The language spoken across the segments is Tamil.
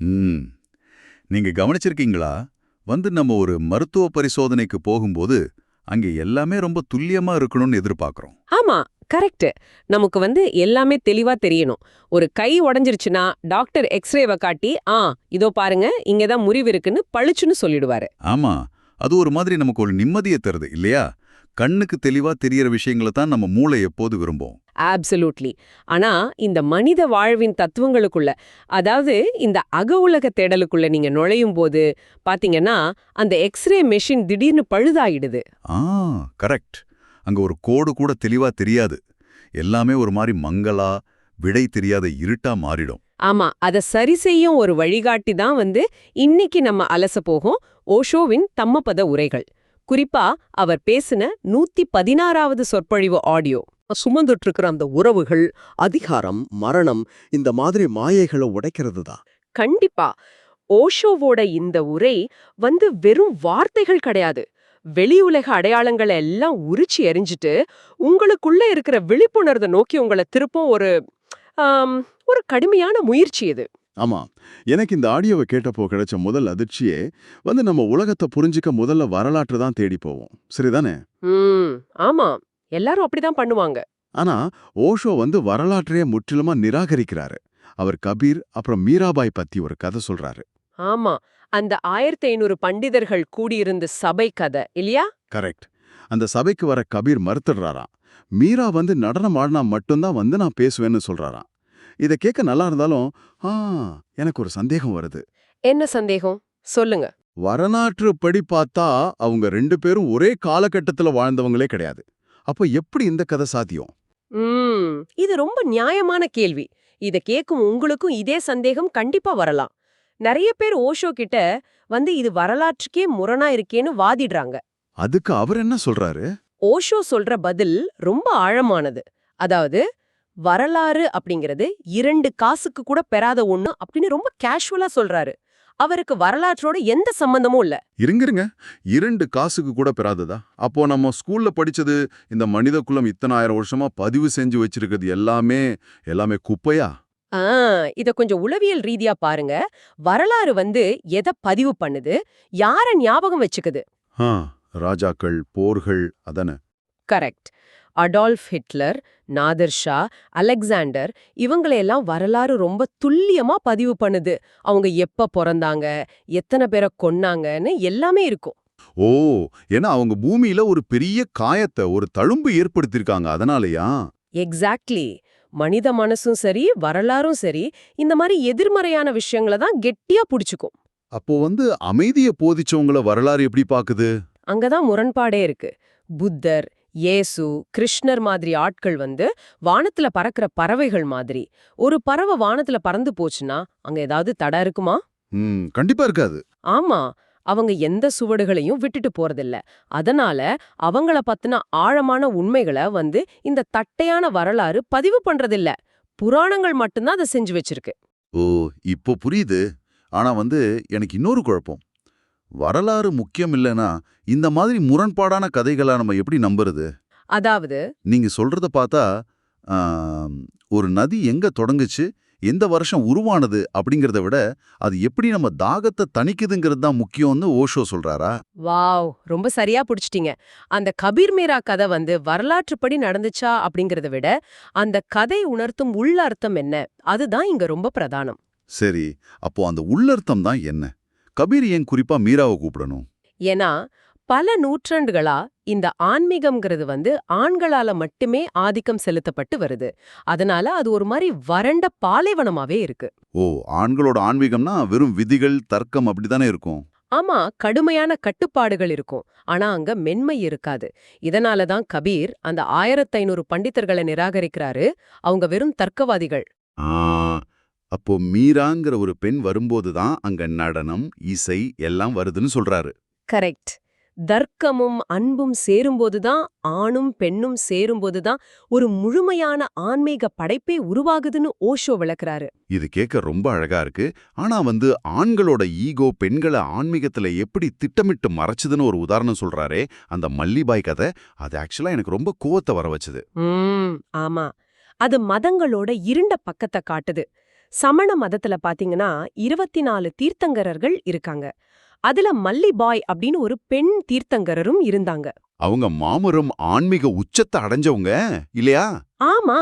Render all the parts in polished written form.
ம். நீங்க கவனிச்சிருக்கீங்களா? நம்ம ஒரு மருத்துவ பரிசோதனைக்கு போகும்போது, அங்கே எல்லாமே ரொம்ப துல்லியமா இருக்கணும்னு எதிர்பார்க்கிறோம். ஆமா, கரெக்ட். நமக்கு எல்லாமே தெளிவா தெரியணும். ஒரு கை உடைஞ்சிருச்சுன்னா டாக்டர் எக்ஸ்ரேவை காட்டி, இதோ பாருங்க, இங்க தான் முறிவு இருக்குன்னு பளிச்சுன்னு சொல்லிடுவாரு. ஆமா, அது ஒரு மாதிரி நமக்கு ஒரு நிம்மதியை தருது இல்லையா? கண்ணுக்கு தெளிவா தெரியற விஷயங்களை தான் நம்ம மூளை எப்போது விரும்பும். ஆப்சலூட்லி. ஆனா இந்த மனித வாழ்வின் தத்துவங்களுக்குள்ள, அதாவது இந்த அக உலக தேடலுக்குள்ள நீங்க நுழையும் போது பாத்தீங்கன்னா, அந்த எக்ஸ்ரே மெஷின் திடீர்னு பழுதாயிடுது. ஆ, கரெக்ட். அங்க ஒரு கோடு கூட தெளிவா தெரியாது. எல்லாமே ஒரு மாதிரி மங்கலா, விடை தெரியாத இருட்டா மாறிடும். ஆமா, அத சரி செய்யும் ஒரு வழிகாட்டி தான் இன்னைக்கு நம்ம அலச போகும் ஓஷோவின் தம்மபத உரைகள். குறிப்பா அவர் பேசின 116வது சொற்பொழிவு ஆடியோ. சுமந்துட்டு இருக்கிற அந்த உறவுகள், அதிகாரம், மரணம், இந்த மாதிரி மாயைகளை உடைக்கிறது தான். கண்டிப்பா. ஓஷோவோட இந்த உரை வெறும் வார்த்தைகள் கிடையாது. வெளி உலக அடையாளங்களை எல்லாம் உரிச்சு எறிஞ்சிட்டு, உங்களுக்குள்ள இருக்கிற விழிப்புணர்வை நோக்கி உங்களை திருப்பும் ஒரு கடுமையான முயற்சி இது. ஆமா, எனக்கு இந்த ஆடியோவை கேட்டப்போ கிடைச்ச முதல் அதிர்ச்சியே நம்ம உலகத்தை புரிஞ்சுக்க முதல்ல வரலாற்று தான் தேடி போவோம். சரிதானே? ஆமா, எல்லாரும் அப்படிதான் பண்ணுவாங்க. ஆனா ஓஷோ வரலாற்றையே முற்றிலுமா நிராகரிக்கிறாரு. அவர் கபீர் அப்புறம் மீராபாய் பத்தி ஒரு கதை சொல்றாரு. ஆமா, அந்த 1500 பண்டிதர்கள் கூடியிருந்த சபை கதை இல்லையா? கரெக்ட். அந்த சபைக்கு வர கபீர் மறுத்துடுறாராம். மீரா நடனம் ஆடினா மட்டும்தான் நான் பேசுவேன்னு சொல்றாராம். இதை கேட்க நல்லா இருந்தாலும் எனக்கு ஒரு சந்தேகம் வருது. என்ன சந்தேகம்? சொல்லுங்க. வரலாற்று படி பார்த்தா அவங்க 2 பேரும் ஒரே காலகட்டத்துல வாழ்ந்தவங்களே கிடையாது. அப்ப எப்படி இந்த கதை சாத்தியம்? இது ரொம்ப நியாயமான கேள்வி. இத கேட்கும் உங்களுக்கும் இதே சந்தேகம் கண்டிப்பா வரலாம். நிறைய பேர் ஓஷோ கிட்ட இது வரலாற்றுக்கே முரணா இருக்கேன்னு வாதிடுறாங்க. அதுக்கு அவர் என்ன சொல்றாரு? ஓஷோ சொல்ற பதில் ரொம்ப ஆழமானது. அதாவது வரலாறு அப்படிங்கிறது 2 காசுக்கு கூட பெறாத ஒண்ணு அப்படின்னு ரொம்ப கேஷுவலா சொல்றாரு. அவருக்கு வரலாற்றோட எந்த சம்பந்தமும் இல்ல. இருங்க, 2 காசுக்கு கூட பெறாததா? அப்போ நம்ம ஸ்கூல்ல படிச்சது, இந்த மனித குலம் இத்தனை 1000 வருஷமா பதிவு செஞ்சு வச்சிருக்கிறது எல்லாமே குப்பையா? இத கொஞ்சம் உளவியல் ரீதியா பாருங்க. வரலாறு எதை பதிவு பண்ணுது, யார ஞாபகம் வச்சுக்குது? ராஜாக்கள், போர்கள், அதானே? கரெக்ட். அடால்ஃப் ஹிட்லர், நாதர் ஷா, அலெக்சாண்டர் இவங்களையெல்லாம் வரலாறு ரொம்ப துல்லியமா பதிவு பண்ணுது. அவங்க எப்ப பிறந்தாங்க, எத்தனை பேரை கொன்னாங்கன்னு எல்லாமே இருக்கும். ஓ, ஏன்னா அவங்க பூமியில ஒரு பெரிய காயத்தை, ஒரு தழும்பு ஏற்படுத்திருக்காங்க, அதனாலயா? எக்ஸாக்ட்லி. மனித மனசும் சரி, வரலாறும் சரி, இந்த மாதிரி எதிர்மறையான விஷயங்களை தான் கெட்டியா புடிச்சுக்கும். அப்போ அமைதியை போதிச்சவங்கள வரலாறு எப்படி பாக்குது? அங்கதான் முரண்பாடே இருக்கு. புத்தர், இயேசு, கிருஷ்ணர் மாதிரி ஆட்கள் வானத்துல பறக்கிற பறவைகள் மாதிரி. ஒரு பறவை வானத்துல பறந்து போச்சுன்னா அங்க ஏதாவது தடை இருக்குமா? கண்டிப்பா இருக்காது. ஆமா, அவங்க எந்த சுவடுகளையும் விட்டுட்டு போறதில்ல. அதனால அவங்கள பத்தின ஆழமான உண்மைகளை இந்த தட்டையான வரலாறு பதிவு பண்றதில்ல. புராணங்கள் மட்டும்தான் அதை செஞ்சு வச்சிருக்கு. ஓ, இப்போ புரியுது. ஆனா எனக்கு இன்னொரு குழப்பம். வரலாறு முக்கியம் இல்லைன்னா இந்த மாதிரி முரண்பாடான கதைகளை நம்ம எப்படி நம்புறது? அதாவது நீங்க சொல்றத பார்த்தா ஒரு நதி எங்க தொடங்குச்சு, எந்த வருஷம் உருவானது அப்படிங்கறத விட அது எப்படி நம்ம தாகத்தை தணிக்குதுங்கிறது தான் முக்கியம்னு ஓஷோ சொல்றாரா? வாவ், ரொம்ப சரியா புடிச்சிட்டீங்க. அந்த கபீர் மீரா கதை வரலாற்றுப்படி நடந்துச்சா அப்படிங்கறத விட அந்த கதை உணர்த்தும் உள்ளர்த்தம் என்ன, அதுதான் இங்க ரொம்ப பிரதானம். சரி, அப்போ அந்த உள்ளர்த்தம் தான் என்ன? கபீர் ஏன் குறிப்பா மீராவை கூப்பிடணும்? ஏன்னா பல நூற்றாண்டுகளா இந்த ஆன்மீகம்ங்கிறது ஆண்களால மட்டுமே ஆதிக்கம் செலுத்தப்பட்டு வருது. அதனால அது ஒரு மாதிரி வறண்ட பாலைவனமாவே இருக்கு. ஓ, ஆண்களோட ஆன்மீகம்னா வெறும் விதிகள், தர்க்கம் அப்படித்தானே இருக்கும்? ஆமா, கடுமையான கட்டுப்பாடுகள் இருக்கும். ஆனா அங்க மென்மை இருக்காது. இதனாலதான் கபீர் அந்த 1500 பண்டிதர்களை நிராகரிக்கிறாரு. அவங்க வெறும் தர்க்கவாதிகள். அப்போ மீராங்கிற ஒரு பெண் வரும்போதுதான் அங்க நடனம், இசை எல்லாம் வருதுன்னு சொல்றாரு. கரெக்ட். தர்க்கமும் அன்பும் சேரும்போதுதான், ஆணும் பெண்ணும் சேரும்போதுதான் ஒரு முழுமையான ஆன்மீக படைப்பே உருவாகுதுன்னு ஓஷோ விளக்குறாரு. இது கேட்க ரொம்ப அழகா இருக்கு. ஆனா ஆண்களோட ஈகோ பெண்களை ஆன்மீகத்துல எப்படி திட்டமிட்டு மறைச்சதுன்னு ஒரு உதாரணம் சொல்றாரே, அந்த மல்லிபாய் கதை, அது ஆக்சுவலா எனக்கு ரொம்ப கோவத்தை வர வச்சது. ஆமா, அது மதங்களோட இருண்ட பக்கத்தை காட்டுது. சமண மதத்துல பாத்தீங்கன்னா 24 தீர்த்தங்கரர்கள் இருக்காங்க. அதுல மல்லிபாய் அப்படின்னு ஒரு பெண் தீர்த்தங்கரரும் இருந்தாங்க. அவங்க மாமரம் ஆன்மீக உச்சத்தை அடைஞ்சவங்க இல்லையா? ஆமா.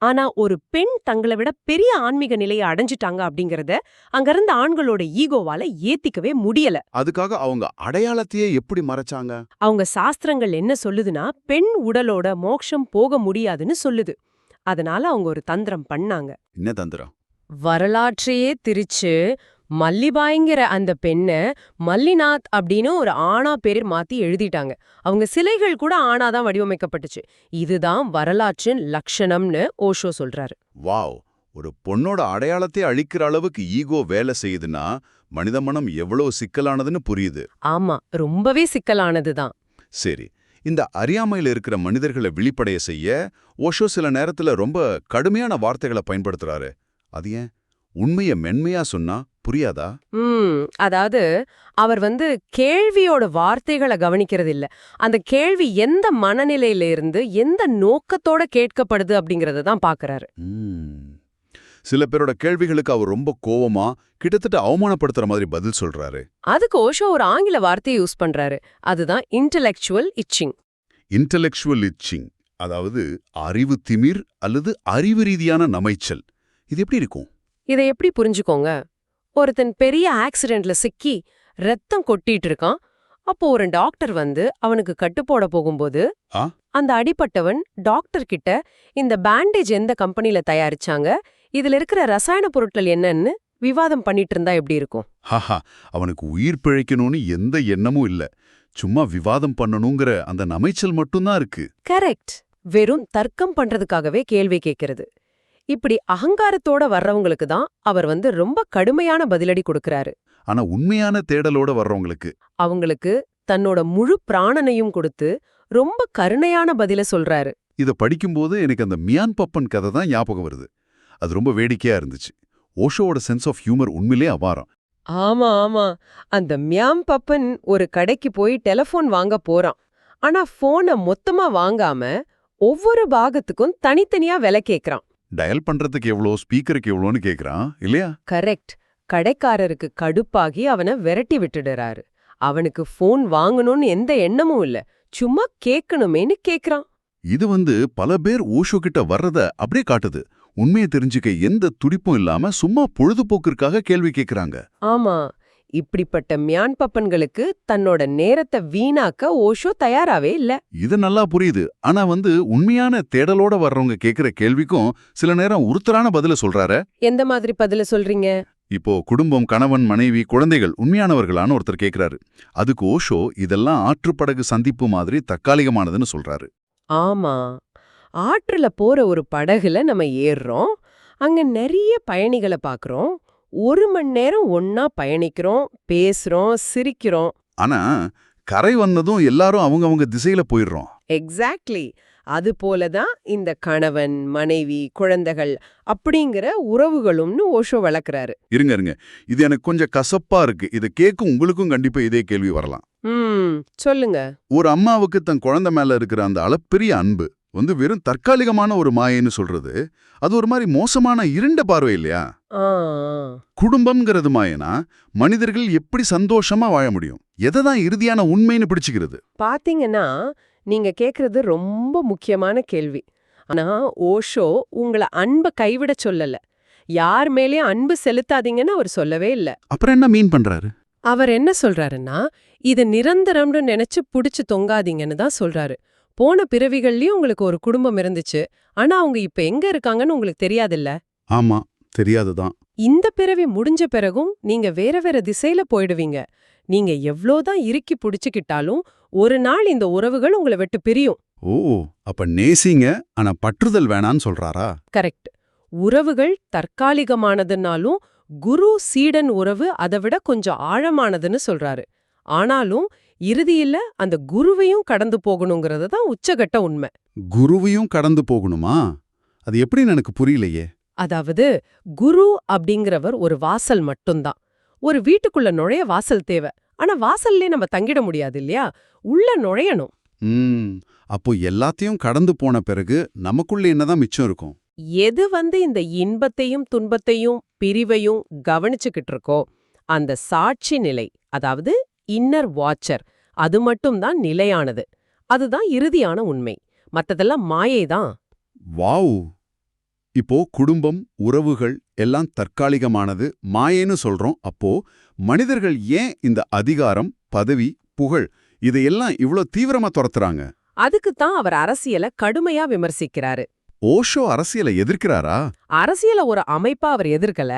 ஆனா ஒரு பெண் தங்களை விட பெரிய ஆன்மீக நிலையை அடைஞ்சிட்டாங்க அப்படிங்கறத அங்கிருந்த ஆண்களோட ஈகோவால ஏத்திக்கவே முடியல. அதுக்காக அவங்க அடையாளத்தையே எப்படி மறைச்சாங்க? அவங்க சாஸ்திரங்கள் என்ன சொல்லுதுன்னா பெண் உடலோட மோட்சம் போக முடியாதுன்னு சொல்லுது. அதனால அவங்க ஒரு தந்திரம் பண்ணாங்க. என்ன தந்திரம்? வரலாற்றையே திரிச்சு மல்லிபாய்ங்கிற அந்த பெண்ண மல்லிநாத் அப்படின்னு ஒரு ஆணா பேர் மாத்தி எழுதிட்டாங்க. அவங்க சிலைகள் கூட ஆணாதான் வடிவமைக்கப்பட்டுச்சு. இதுதான் வரலாற்றின் லட்சணம்னு ஓஷோ சொல்றாரு. வாவ்! ஒரு பொண்ணோட அடையாளத்தை அழிக்கிற அளவுக்கு ஈகோ வேலை செய்யுதுன்னா மனித மனம் எவ்வளவு சிக்கலானதுன்னு புரியுது. ஆமா, ரொம்பவே சிக்கலானதுதான். சரி, இந்த அறியாமையில இருக்கிற மனிதர்களை விழிப்படைய செய்ய ஓஷோ சில நேரத்துல ரொம்ப கடுமையான வார்த்தைகளை பயன்படுத்துறாரு. அது ஏன்? உண்மைய மென்மையா சொன்னா புரியாதா? அதாவது அவர் கேள்வியோட வார்த்தைகளை கவனிக்கிறது இல்ல. அந்த கேள்வி எந்த மனநிலையில இருந்து எந்த நோக்கத்தோட கேட்கப்படுது அப்படிங்கறத தான் பாக்குறாரு. சில பேரோட கேள்விகளுக்கு அவர் ரொம்ப கோவமா கிட்டத்தட்ட அவமானப்படுத்துற மாதிரி பதில் சொல்றாரு. அதுக்கு ஓஷோ ஒரு ஆங்கில வார்த்தையை யூஸ் பண்றாரு. அதுதான் இன்டெலெக்சுவல் இச்சிங். இன்டெலெக்சுவல் இச்சிங், அதாவது அறிவு திமிர் அல்லது அறிவு ரீதியான நமைச்சல். இது எப்படி இருக்கும்? இதை எப்படி புரிஞ்சுக்கோங்க? ஒருத்தன் பெரிய ஆக்சிடென்ட்ல சிக்கி ரத்தம் கொட்டிட்டு இருக்கான். அப்போ ஒரு டாக்டர் அவனுக்கு கட்டு போட போகும்போது அந்த அடிபட்டவன் டாக்டர் கிட்ட இந்த பேண்டேஜ் எந்த கம்பெனில தயாரிச்சாங்க, இதுல இருக்கிற ரசாயன பொருட்கள் என்னன்னு விவாதம் பண்ணிட்டு இருந்தா எப்படி இருக்கும்? ஹஹா, அவனுக்கு உயிர் பிழைக்கணும்னு எந்த எண்ணமும் இல்ல, சும்மா விவாதம் பண்ணணுங்கிற அந்த நமைச்சல் மட்டும்தான் இருக்கு. கரெக்ட். வெறும் தர்க்கம் பண்றதுக்காகவே கேள்வி கேட்கிறது. இப்படி அகங்காரத்தோட வர்றவங்களுக்கு தான் அவர் ரொம்ப கடுமையான பதிலடி கொடுக்கறாரு. ஆனா உண்மையான தேடலோட வர்றவங்களுக்கு அவங்களுக்கு தன்னோட முழு பிராணனையும் கொடுத்து ரொம்ப கருணையான பதில சொல்றாரு. இத படிக்கும்போது எனக்கு அந்த மியான் பப்பன் கதை தான் ஞாபகம் வருது. அது ரொம்ப வேடிக்கையா இருந்துச்சு. ஓஷோவோட சென்ஸ் ஆஃப் ஹியூமர் உண்மையிலே அபாரம். ஆமா ஆமா. அந்த மியாம் பப்பன் ஒரு கடைக்கு போய் டெலிபோன் வாங்க போறான். ஆனா போனை மொத்தமா வாங்காம ஒவ்வொரு பாகத்துக்கும் தனித்தனியா விலை கேக்குறான். டயல் பண்றதுக்கு எவ்வளோ, ஸ்பீக்கருக்கு எவ்வளோன்னு கேக்குறான் இல்லையா? கரெக்ட். கடைக்காரருக்கு கடுப்பாகி அவனை விரட்டி விட்டுடுறாரு. அவனுக்கு போன் வாங்கணும்னு எந்த எண்ணமும் இல்ல, சும்மா கேட்கணுமேன்னு கேக்குறான். இது பல பேர் ஓஷோ கிட்ட வர்றத அப்படியே காட்டுது. உண்மையை தெரிஞ்சுக்க எந்த துடிப்பும் இல்லாம சும்மா பொழுதுபோக்கிற்காக கேள்வி கேக்குறாங்க. ஆமா, இப்படிப்பட்ட மியான் பப்பன்களுக்கு தன்னோட நேரத்தை வீணாக்க ஓஷோ தயாராவே இல்ல. இது நல்லா புரியுது. ஆனா உண்மையான தேடலோட வர்றவங்க கேக்குற கேள்விக்கும் சில நேரம் உறுத்தலான பதில சொல்றாரு. எந்த மாதிரி பதில சொல்றீங்க? இப்போ குடும்பம், கணவன், மனைவி, குழந்தைகள் உண்மையானவர்களான்னு ஒருத்தர் கேக்குறாரு. அதுக்கு ஓஷோ இதெல்லாம் ஆற்றுப்படகு சந்திப்பு மாதிரி தற்காலிகமானதுன்னு சொல்றாரு. ஆமா, ஆற்றுல போற ஒரு படகுல நம்ம ஏறுறோம். அங்க நிறைய பயணிகளை பாக்குறோம். 1 மணி நேரம் ஒன்னா பயணிக்கிறோம், பேசுறோம், சிரிக்கிறோம். ஆனா கரை வந்ததும் எல்லாரும் அவங்க திசையில போயிடுறோம். எக்ஸாக்ட்லி. அது போலதான் இந்த கணவன், மனைவி, குழந்தைகள் அப்படிங்கிற உறவுகளும்னு ஓஷோ வளர்க்கறாரு. இருங்க, இது எனக்கு கொஞ்சம் கசப்பா இருக்கு. இது கேட்கும் உங்களுக்கும் கண்டிப்பா இதே கேள்வி வரலாம். சொல்லுங்க. ஒரு அம்மாவுக்கு தன் குழந்தை மேல இருக்கிற அந்த அளப்பெரிய அன்பு வெறும் தற்காலிகமான ஒரு மாயைன்னு சொல்றது, அது ஒரு மாதிரி மோசமான இருண்ட பார்வை இல்லையா? குடும்பம்ங்கிறது மாயனா மனிதர்கள் எப்படி சந்தோஷமா வாழ முடியும்? எதைதான் இறுதியான உண்மைன்னு பிடிச்சுக்கிறது? பாத்தீங்கன்னா நீங்க கேக்குறது ரொம்ப முக்கியமான கேள்வி. ஆனா ஓஷோ உங்களை அன்பை கைவிட சொல்லல, யார் மேலேயும் அன்பு செலுத்தாதீங்கன்னு அவர் சொல்லவே இல்ல. அப்புறம் என்ன மீன் பண்றாரு? அவர் என்ன சொல்றாருன்னா, இது நிரந்தரம்னு நினைச்சு புடிச்சு தொங்காதீங்கன்னு தான் சொல்றாரு. போன பிறவிகள்லயும் உங்களுக்கு ஒரு குடும்பம் இருந்துச்சு, ஆனா அவங்க இப்ப எங்க இருக்காங்கன்னு உங்களுக்கு தெரியாதுல்ல? ஆமா, தெரியாதுதான். இந்த பிறவி முடிஞ்ச பிறகும் நீங்க வேற வேற திசையில போயிடுவீங்க. நீங்க எவ்ளோதான் இறுக்கி புடிச்சுக்கிட்டாலும் ஒரு நாள் இந்த உறவுகள் உங்களை விட்டு பிரியும். ஓ, அப்ப நேசிங்க, ஆனா பற்றுதல் வேணான்னு சொல்றாரா? கரெக்ட். உறவுகள் தற்காலிகமானதுனாலும் குரு சீடன் உறவு அதை விட கொஞ்சம் ஆழமானதுன்னு சொல்றாரு. ஆனாலும் இறுதியில அந்த குருவையும் கடந்து போகணுங்கிறது தான் உச்சகட்ட உண்மை. குருவையும் கடந்து போகணுமா? அது எப்படின்னு எனக்கு புரியலையே. அதாவது குரு அப்படிங்கிறவர் ஒரு வாசல் மட்டும்தான். ஒரு வீட்டுக்குள்ள நுழைய வாசல் தேவை. ஆனா வாசல்லே நம்ம தங்கிட முடியாது இல்லையா? உள்ள நுழையணும். அப்போ எல்லாத்தையும் கடந்து போன பிறகு நமக்குள்ள என்னதான் மிச்சம் இருக்கும்? எது இந்த இன்பத்தையும் துன்பத்தையும் பிரிவையும் கவனிச்சுக்கிட்டு இருக்கோ அந்த சாட்சி நிலை, அதாவது இன்னர் வாட்சர், அது மட்டும்தான் நிலையானது. அதுதான் இறுதியான உண்மை. மத்ததெல்லாம் மாயைதான். வாவ்! இப்போ குடும்பம், உறவுகள் எல்லாம் தற்காலிகமானது, மாயைன்னு சொல்றோம். அப்போ மனிதர்கள் ஏன் இந்த அதிகாரம், பதவி, புகழ் இதையெல்லாம் இவ்ளோ தீவிரமா துரத்துறாங்க? அதுக்குத்தான் அவர் அரசியலை கடுமையா விமர்சிக்கிறாரு. ஓஷோ அரசியலை எதிர்க்கிறாரா? அரசியல ஒரு அமைப்பா அவர் எதிர்க்கல.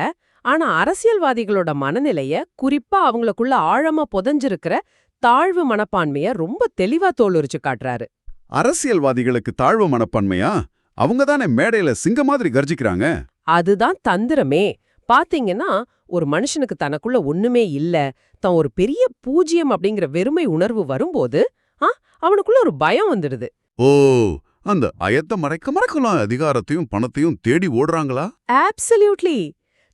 ஆனா அரசியல்வாதிகளோட மனநிலைய, குறிப்பா அவங்களுக்குள்ள ஆழமா புதைஞ்சிருக்கிற தாழ்வு மனப்பான்மைய ரொம்ப தெளிவா தோலுரிச்சு காட்டுறாரு. அரசியல்வாதிகளுக்கு தாழ்வு மனப்பான்மையா? அவங்க தானே மேடையில சிங்க மாதிரி கர்ஜிக்கிறாங்க. அதுதான் தந்திரமே. பாத்தீங்கன்னா, ஒரு மனுஷனுக்கு தனக்குள்ள ஒண்ணுமே இல்ல, தான் ஒரு பெரிய பூஜ்யம் அப்படிங்கிற வெறுமை உணர்வு வரும்போது அவனுக்குள்ள ஒரு பயம் வந்துடுது. ஓ, அந்த அயத்த மறைக்கலாம் அதிகாரத்தையும் பணத்தையும் தேடி ஓடுறாங்களா? ஆப்சல்யூட்லி.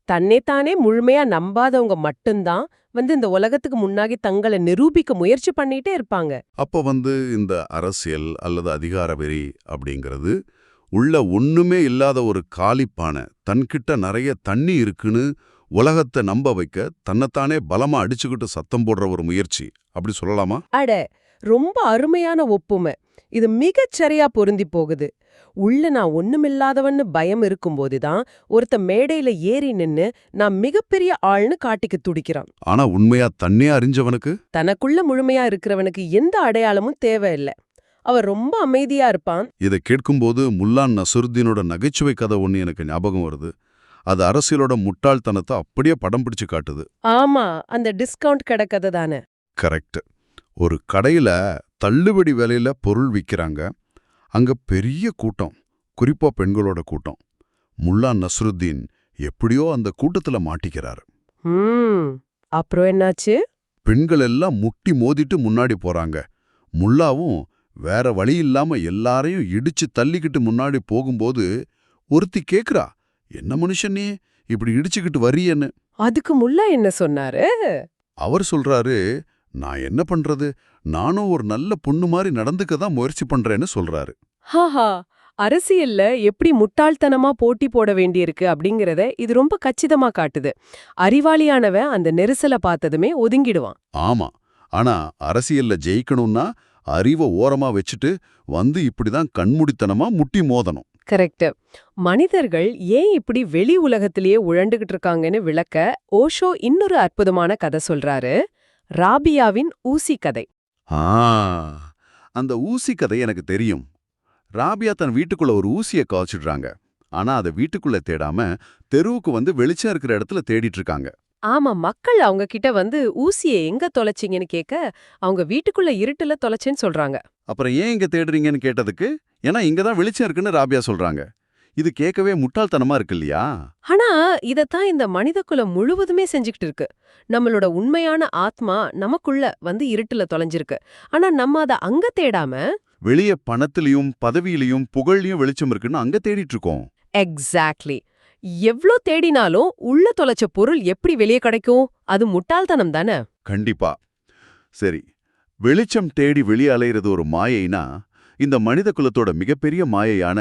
தன்னைத்தானே முழுமையா நம்பாதவங்க மட்டும்தான் இந்த உலகத்துக்கு முன்னாடி தங்களை நிரூபிக்க முயற்சி பண்ணிட்டே இருப்பாங்க. அப்ப இந்த அரசியல் அல்லது அதிகார வெறி அப்படிங்கிறது உள்ள ஒண்ணுமே இல்லாத ஒரு காலிப்பான, தன்கிட்ட நிறைய தண்ணி இருக்குன்னு உலகத்தை நம்ப வைக்க தன்னைத்தானே பலமா அடிச்சுக்கிட்டு சத்தம் போடுற ஒரு முயற்சி, அப்படி சொல்லலாமா? அட, ரொம்ப அருமையான ஒப்புமை. இது மிகச்சரியா பொருந்தி போகுது. உள்ள நான் ஒண்ணுமில்லாதவன்னு பயம் இருக்கும்போதுதான் ஒருத்த மேடையில ஏறி நின்னு நான் மிகப்பெரிய ஆள்னு காட்டிக்க துடிக்கிறான். ஆனா உண்மையா தன்னே அறிஞ்சவனுக்கு, தனக்குள்ள முழுமையா இருக்கிறவனுக்கு எந்த அடையாளமும் தேவையில்லை. அவர் ரொம்ப அமைதியா இருப்பான். இதை கேட்கும்போது முல்லா நசுருத்தீனோட நகைச்சுவை கதை ஒண்ணு எனக்கு ஞாபகம் வருது. அது அரசியலோட முட்டாள்தனத்தை அப்படியே படம் பிடிச்சு காட்டுது. ஆமா, அந்த டிஸ்கவுண்ட் கடை கதை தானே. கரெக்ட். ஒரு கடையில தள்ளுபடி விலையில பொருள் விற்கிறாங்க. அங்க பெரிய கூட்டம், குறிப்பா பெண்களோட கூட்டம். முல்லா நஸ்ருத்தீன் எப்படியோ அந்த கூட்டத்துல மாட்டிக்கிறாரு. அப்புறம் என்னாச்சு? பெண்கள் எல்லாம் முட்டி மோதிட்டு முன்னாடி போறாங்க. முல்லாவும் வேற வழி இல்லாம எல்லாரையும் இடிச்சு தள்ளிக்கிட்டு முன்னாடி போகும்போது ஒருத்தி கேக்குறா, என்ன மனுஷனே இப்படி இடிச்சுக்கிட்டு வரியன்னு. அதுக்கு முல்லா என்ன சொன்னாரு? அவர் சொல்றாரு, நான் என்ன பண்றது, நானும் ஒரு நல்ல பொண்ணு மாதிரி நடந்துக்க தான் முயற்சி பண்றேன்னு சொல்றாரு. ஹாஹா, அரசியல்ல எப்படி முட்டாள்தனமா போட்டி போட வேண்டியிருக்கு அப்படிங்கறத இது ரொம்ப கச்சிதமா காட்டுது. அறிவாளியானவன் அந்த நெரிசல பார்த்ததுமே ஒதுங்கிடுவான். ஆமா, ஆனா அரசியல்ல ஜெயிக்கணும்னா அறிவை ஓரமா வச்சுட்டு இப்படிதான் கண்மூடித்தனமா முட்டி மோதணும். கரெக்ட். மனிதர்கள் ஏன் இப்படி வெளி உலகத்திலேயே உழண்டுகிட்டு இருக்காங்கன்னு விளக்க ஓஷோ இன்னொரு அற்புதமான கதை சொல்றாரு. ராபியாவின் ஊசி கதை. அந்த ஊசி கதை எனக்கு தெரியும். ராபியா தன் வீட்டுக்குள்ள ஒரு ஊசியை காய்ச்சிடுறாங்க. ஆனா அதை வீட்டுக்குள்ள தேடாம தெருவுக்கு வெளிச்சம் இருக்கிற இடத்துல தேடிட்டு இருக்காங்க. ஆமா, மக்கள் அவங்க கிட்ட ஊசியை எங்க தொலைச்சிங்கன்னு கேட்க அவங்க வீட்டுக்குள்ள இருட்டுல தொலைச்சேன்னு சொல்றாங்க. அப்புறம் ஏன் இங்க தேடுறீங்கன்னு கேட்டதுக்கு, ஏன்னா இங்கதான் வெளிச்சம் இருக்குன்னு ராபியா சொல்றாங்க. இது கேட்கவே முட்டாள்தனமா இருக்கு இல்லையா? ஆனா இதத்தான் இந்த மனித குலம் முழுவதுமே செஞ்சுக்கிட்டு இருக்கு. நம்மளோட உண்மையான ஆத்மா நமக்குள்ள இருட்டுல தொலைஞ்சிருக்கு. ஆனா நம்ம அதை அங்க தேடாம வெளியே பணத்திலையும் பதவியிலையும் புகழ்லையும் வெளிச்சம் இருக்குன்னு அங்க தேடிட்டு இருக்கோம். எக்ஸாக்ட்லி. எவ்ளோ தேடினாலும் உள்ள தொலைச்ச பொருள் எப்படி வெளியே கிடைக்கும்? அது முட்டாள்தனம் தானே. கண்டிப்பா. சரி, வெளிச்சம் தேடி வெளியே அலையிறது ஒரு மாயைனா, இந்த மனித குலத்தோட மிகப்பெரிய மாயையான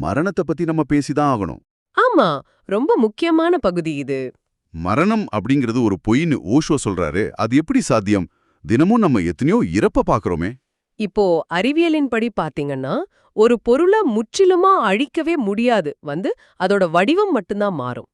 மரணத்தை பத்தி நம்ம பேசிதான் ஆகணும். ஆமா, ரொம்ப முக்கியமான பகுதி இது. மரணம் அப்படிங்கிறது ஒரு பொய்ன்னு ஓஷோ சொல்றாரு. அது எப்படி சாத்தியம்? தினமும் நம்ம எத்தனையோ இறப்ப பாக்குறோமே. இப்போ அறிவியலின்படி பாத்தீங்கன்னா, ஒரு பொருளை முற்றிலுமா அழிக்கவே முடியாது. அதோட வடிவம் மட்டும்தான் மாறும்.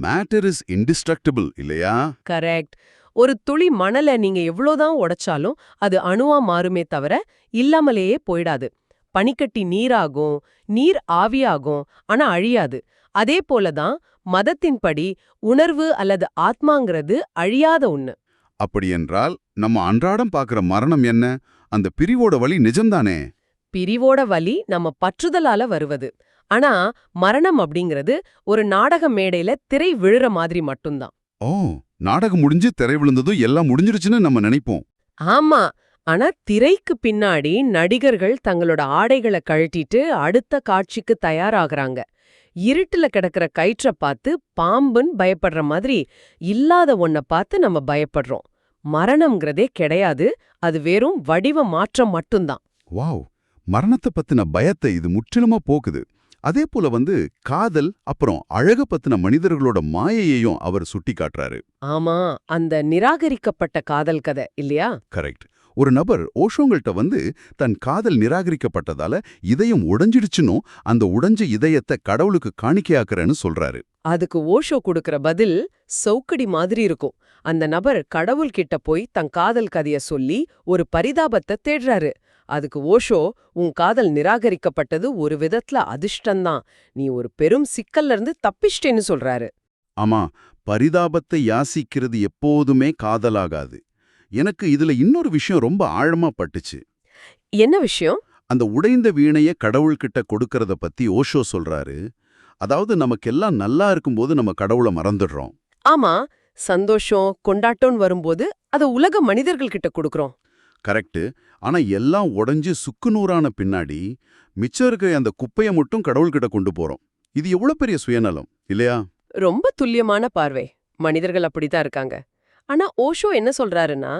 மேட்டர் இஸ் இன்டிஸ்ட்ரக்டபிள் இல்லையா? கரெக்ட். ஒரு துளி மணலை நீங்க எவ்வளோதான் உடைச்சாலும் அது அணுவா மாறுமே தவிர இல்லாமலேயே போயிடாது. பனிக்கட்டி நீராகும், நீர் ஆவியாகும், ஆனா அழியாது. அதே போலதான் மதத்தின்படி உணர்வு அல்லது ஆத்மாங்கிறது அழியாத ஒண்ணு. அப்படியென்றால் நம்ம அன்றாடம் பார்க்கிற மரணம் என்ன? அந்த பிரிவோட வழி நிஜம்தானே? பிரிவோட வலி நம்ம பற்றுதலால வருவது. ஆனா மரணம் அப்படிங்கிறது ஒரு நாடக மேடையில திரை விழுற மாதிரி மட்டும்தான். ஓ, நாடகம் முடிஞ்சு திரை விழுந்ததும் எல்லாம் முடிஞ்சிருச்சுன்னு நம்ம நினைப்போம். ஆமா, ஆனா திரைக்கு பின்னாடி நடிகர்கள் தங்களோட ஆடைகளை கழட்டிட்டு அடுத்த காட்சிக்கு தயாராகிறாங்க. இருட்டுல கிடக்கிற கயிற்ற பார்த்து பாம்புன்னு பயப்படுற மாதிரி இல்லாத ஒன்ன பார்த்து நம்ம பயப்படுறோம். மரணம்ங்கிறதே கிடையாது, அது வெறும் வடிவ மாற்றம் மட்டும்தான். வாவ், மரணத்தை பத்தின பயத்தை இது முற்றிலுமா போக்குது. அதே போல காதல் அப்புறம் அழக பத்தின மனிதர்களோட மாயையையும் அவர் சுட்டி காட்டுறாரு. ஆமா, அந்த நிராகரிக்கப்பட்ட காதல் கதை இல்லையா? கரெக்ட். ஒரு நபர் ஓஷோங்கள்ட்ட தன் காதல் நிராகரிக்கப்பட்டதால இதயம் உடைஞ்சிடுச்சுன்னும் அந்த உடைஞ்ச இதயத்தை கடவுளுக்கு காணிக்கையாக்குறேன்னு சொல்றாரு. அதுக்கு ஓஷோ கொடுக்கற பதில் சவுக்கடி மாதிரி இருக்கும். அந்த நபர் கடவுள்கிட்ட போய் தன் காதல் கதைய சொல்லி ஒரு பரிதாபத்தை தேடுறாரு. அதுக்கு ஓஷோ, உன் காதல் நிராகரிக்கப்பட்டது ஒரு விதத்துல அதிர்ஷ்டம்தான், நீ ஒரு பெரும் சிக்கல்ல இருந்து தப்பிச்சிட்டேன்னு சொல்றாரு. ஆமா, பரிதாபத்தை யாசிக்கிறது எப்போதுமே காதலாகாது. எனக்கு இதுல இன்னொரு விஷயம் ரொம்ப ஆழமா பட்டுச்சு. என்ன விஷயம்? அந்த உடைந்த வீணைய கடவுள்கிட்ட கொடுக்கறத பத்தி ஓஷோ சொல்றாரு. அதாவது நமக்கெல்லாம் நல்லா இருக்கும்போது நம்ம கடவுளை மறந்துடுறோம். ஆமா, சந்தோஷம் கொண்டாட்டம்னு வரும்போது அத உலக மனிதர்கள் கிட்ட கொடுக்கறோம். கரெக்ட். ஆனா எல்லாம் உடைஞ்சு சுக்குநூறான பின்னாடி மிச்சம் இருக்க அந்த குப்பையை மட்டும் கடவுள்கிட்ட கொண்டு போறோம். இது எவ்வளவு பெரிய சுயநலம் இல்லையா? ரொம்ப துல்லியமான பார்வை. மனிதர்கள் அப்படித்தான் இருக்காங்க. ஆனா ஓஷோ என்ன சொல்றாருன்னா,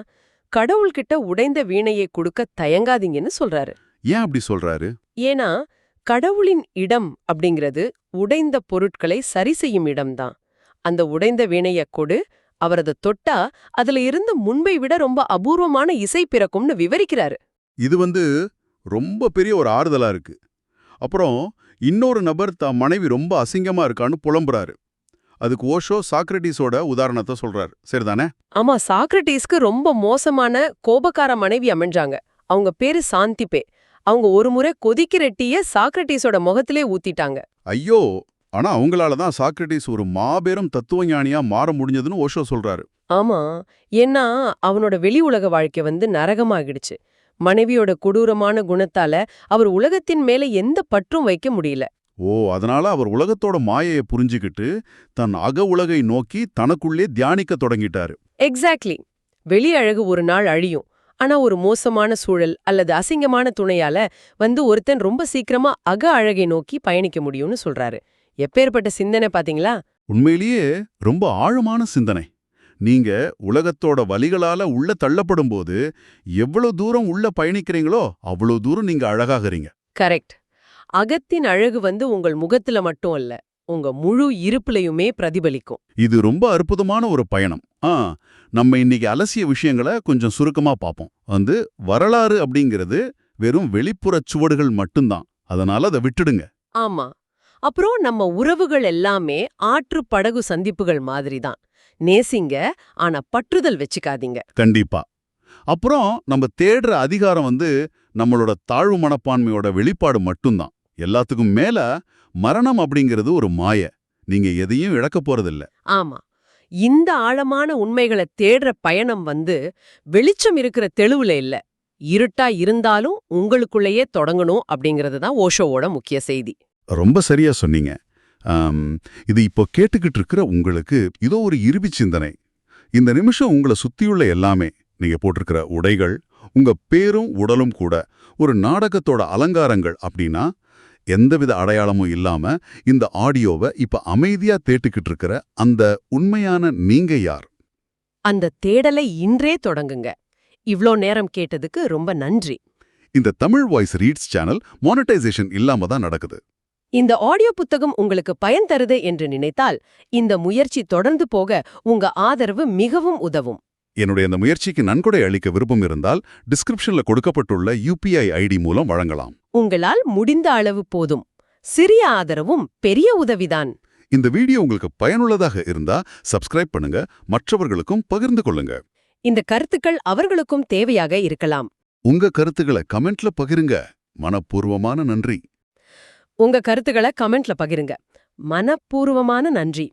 கடவுள்கிட்ட உடைந்த வீணையை கொடுக்க தயங்காதீங்கன்னு சொல்றாரு. ஏன் அப்படி சொல்றாரு? ஏன்னா கடவுளின் இடம் அப்படிங்கிறது உடைந்த பொருட்களை சரி செய்யும் இடம்தான். அந்த உடைந்த வீணைய கொடு, அவர் அதை தொட்டா அதுல இருந்து முன்பை விட ரொம்ப அபூர்வமான இசை பிறக்கும்னு விவரிக்கிறாரு. இது ரொம்ப பெரிய ஒரு ஆறுதலா இருக்கு. அப்புறம் இன்னொரு நபர் தான் மனைவி ரொம்ப அசிங்கமா இருக்கான்னு புலம்புறாரு. அதுக்கு ஓஷோ சாக்ரட்டிஸோட உதாரணத்தை சொல்றாரு. சரிதானே? ஆமா, சாக்ரட்டிஸ்க்கு ரொம்ப மோசமான கோபக்கார மனைவி அமைஞ்சாங்க. அவங்க பேரு சாந்திபே. அவங்க ஒரு முறை கொதிக்கிற டீய சாக்ரட்டிஸோட முகத்திலே ஊத்திட்டாங்க. ஐயோ! ஆனா அவங்களால தான் சாக்ரட்டிஸ் ஒரு மாபெரும் தத்துவஞானியா மாற முடிஞ்சதுன்னு ஓஷோ சொல்றாரு. ஆமா, ஏன்னா அவனோட வெளி உலக வாழ்க்கை நரகமாகிடுச்சு. மனைவியோட கொடூரமான குணத்தால அவர் உலகத்தின் மேல எந்த பற்றும் வைக்க முடியல. ஓ, அதனால அவர் உலகத்தோட மாயையை புரிஞ்சுக்கிட்டு தன் அக உலகை நோக்கி தனக்குள்ளே தியானிக்க தொடங்கிட்டாரு. எக்ஸாக்ட்லி. வெளி அழகு ஒரு நாள் அழியும். ஆனா ஒரு மோசமான சூழல் அல்லது அசிங்கமான துணையால ஒருத்தன் ரொம்ப சீக்கிரமா அக அழகை நோக்கி பயணிக்க முடியும்னு சொல்றாரு. எப்பேற்பட்ட சிந்தனை பாத்தீங்களா? உண்மையிலேயே ரொம்ப ஆழமான சிந்தனை. நீங்க உலகத்தோட வலிகளால உள்ள தள்ளப்படும் போது எவ்வளவு தூரம் உள்ள பயணிக்கிறீங்களோ அவ்வளவு தூரம் நீங்க அழகாகிறீங்க. கரெக்ட். அகத்தின் அழகு உங்கள் முகத்துல மட்டும் அல்ல, உங்க முழு இருப்புலயுமே பிரதிபலிக்கும். இது ரொம்ப அற்புதமான ஒரு பயணம். நம்ம இன்னைக்கு அலசிய விஷயங்களை கொஞ்சம் சுருக்கமா பார்ப்போம். வரலாறு அப்படிங்கிறது வெறும் வெளிப்புறச் சுவடுகள் மட்டும்தான். அதனால அதை விட்டுடுங்க. ஆமா. அப்புறம் நம்ம உறவுகள் எல்லாமே ஆற்று படகு சந்திப்புகள் மாதிரி தான். நேசிங்க, ஆனா பற்றுதல் வச்சுக்காதீங்க. கண்டிப்பா. அப்புறம் நம்ம தேடுற அதிகாரம் நம்மளோட தாழ்வு மனப்பான்மையோட வெளிப்பாடு மட்டும்தான். எல்லாத்துக்கும் மேல மரணம் அப்படிங்கிறது ஒரு மாய. நீங்க எதையும் இழக்க போறதில்ல. ஆமா, இந்த ஆழமான உண்மைகளை தேடுற பயணம் வெளிச்சம் இருக்கிற தெளிவுல இல்ல, இருட்டா இருந்தாலும் உங்களுக்குள்ளேயே தொடங்கணும் அப்படிங்கிறது தான் ஓஷோவோட முக்கிய செய்தி. ரொம்ப சரியா சொன்னீங்க. இது இப்போ கேட்டுக்கிட்டு இருக்கிற உங்களுக்கு இதோ ஒரு இறுதி சிந்தனை. இந்த நிமிஷம் உங்களை சுத்தியுள்ள எல்லாமே, நீங்க போட்டிருக்கிற உடைகள், உங்க பேரும் உடலும் கூட ஒரு நாடகத்தோட அலங்காரங்கள் அப்படின்னா, எந்தவித அடையாளமும் இல்லாம இந்த ஆடியோவை இப்ப அமைதியா கேட்டுக்கிட்டு இருக்கிற அந்த உண்மையான நீங்க யார்? அந்த தேடலை இன்றே தொடங்குங்க. இவ்ளோ நேரம் கேட்டதுக்கு ரொம்ப நன்றி. இந்த Tamil voice reads channel monetisation இல்லாம தான் நடக்குது. இந்த ஆடியோ புத்தகம் உங்களுக்கு பயன் தருது என்று நினைத்தால் இந்த முயற்சி தொடர்ந்து போக உங்க ஆதரவு மிகவும் உதவும். என்னுடைய இந்த முயற்சிக்கு நன்கொடை அளிக்க விருப்பம் இருந்தால் டிஸ்கிரிப்ஷன்ல கொடுக்கப்பட்டுள்ள UPI ID மூலம் வழங்கலாம். உங்களால் முடிந்த அளவு போதும். சிறிய ஆதரவும் பெரிய உதவிதான். இந்த வீடியோ உங்களுக்கு பயனுள்ளதாக இருந்தா சப்ஸ்கிரைப் பண்ணுங்க, மற்றவர்களுக்கும் பகிர்ந்து கொள்ளுங்க. இந்த கருத்துக்கள் அவர்களுக்கும் தேவையாக இருக்கலாம். உங்க கருத்துக்களை கமெண்ட்ல பகிருங்க. மனப்பூர்வமான நன்றி. உங்க கருத்துக்களை கமெண்ட்ல பகிருங்க. மனப்பூர்வமான நன்றி.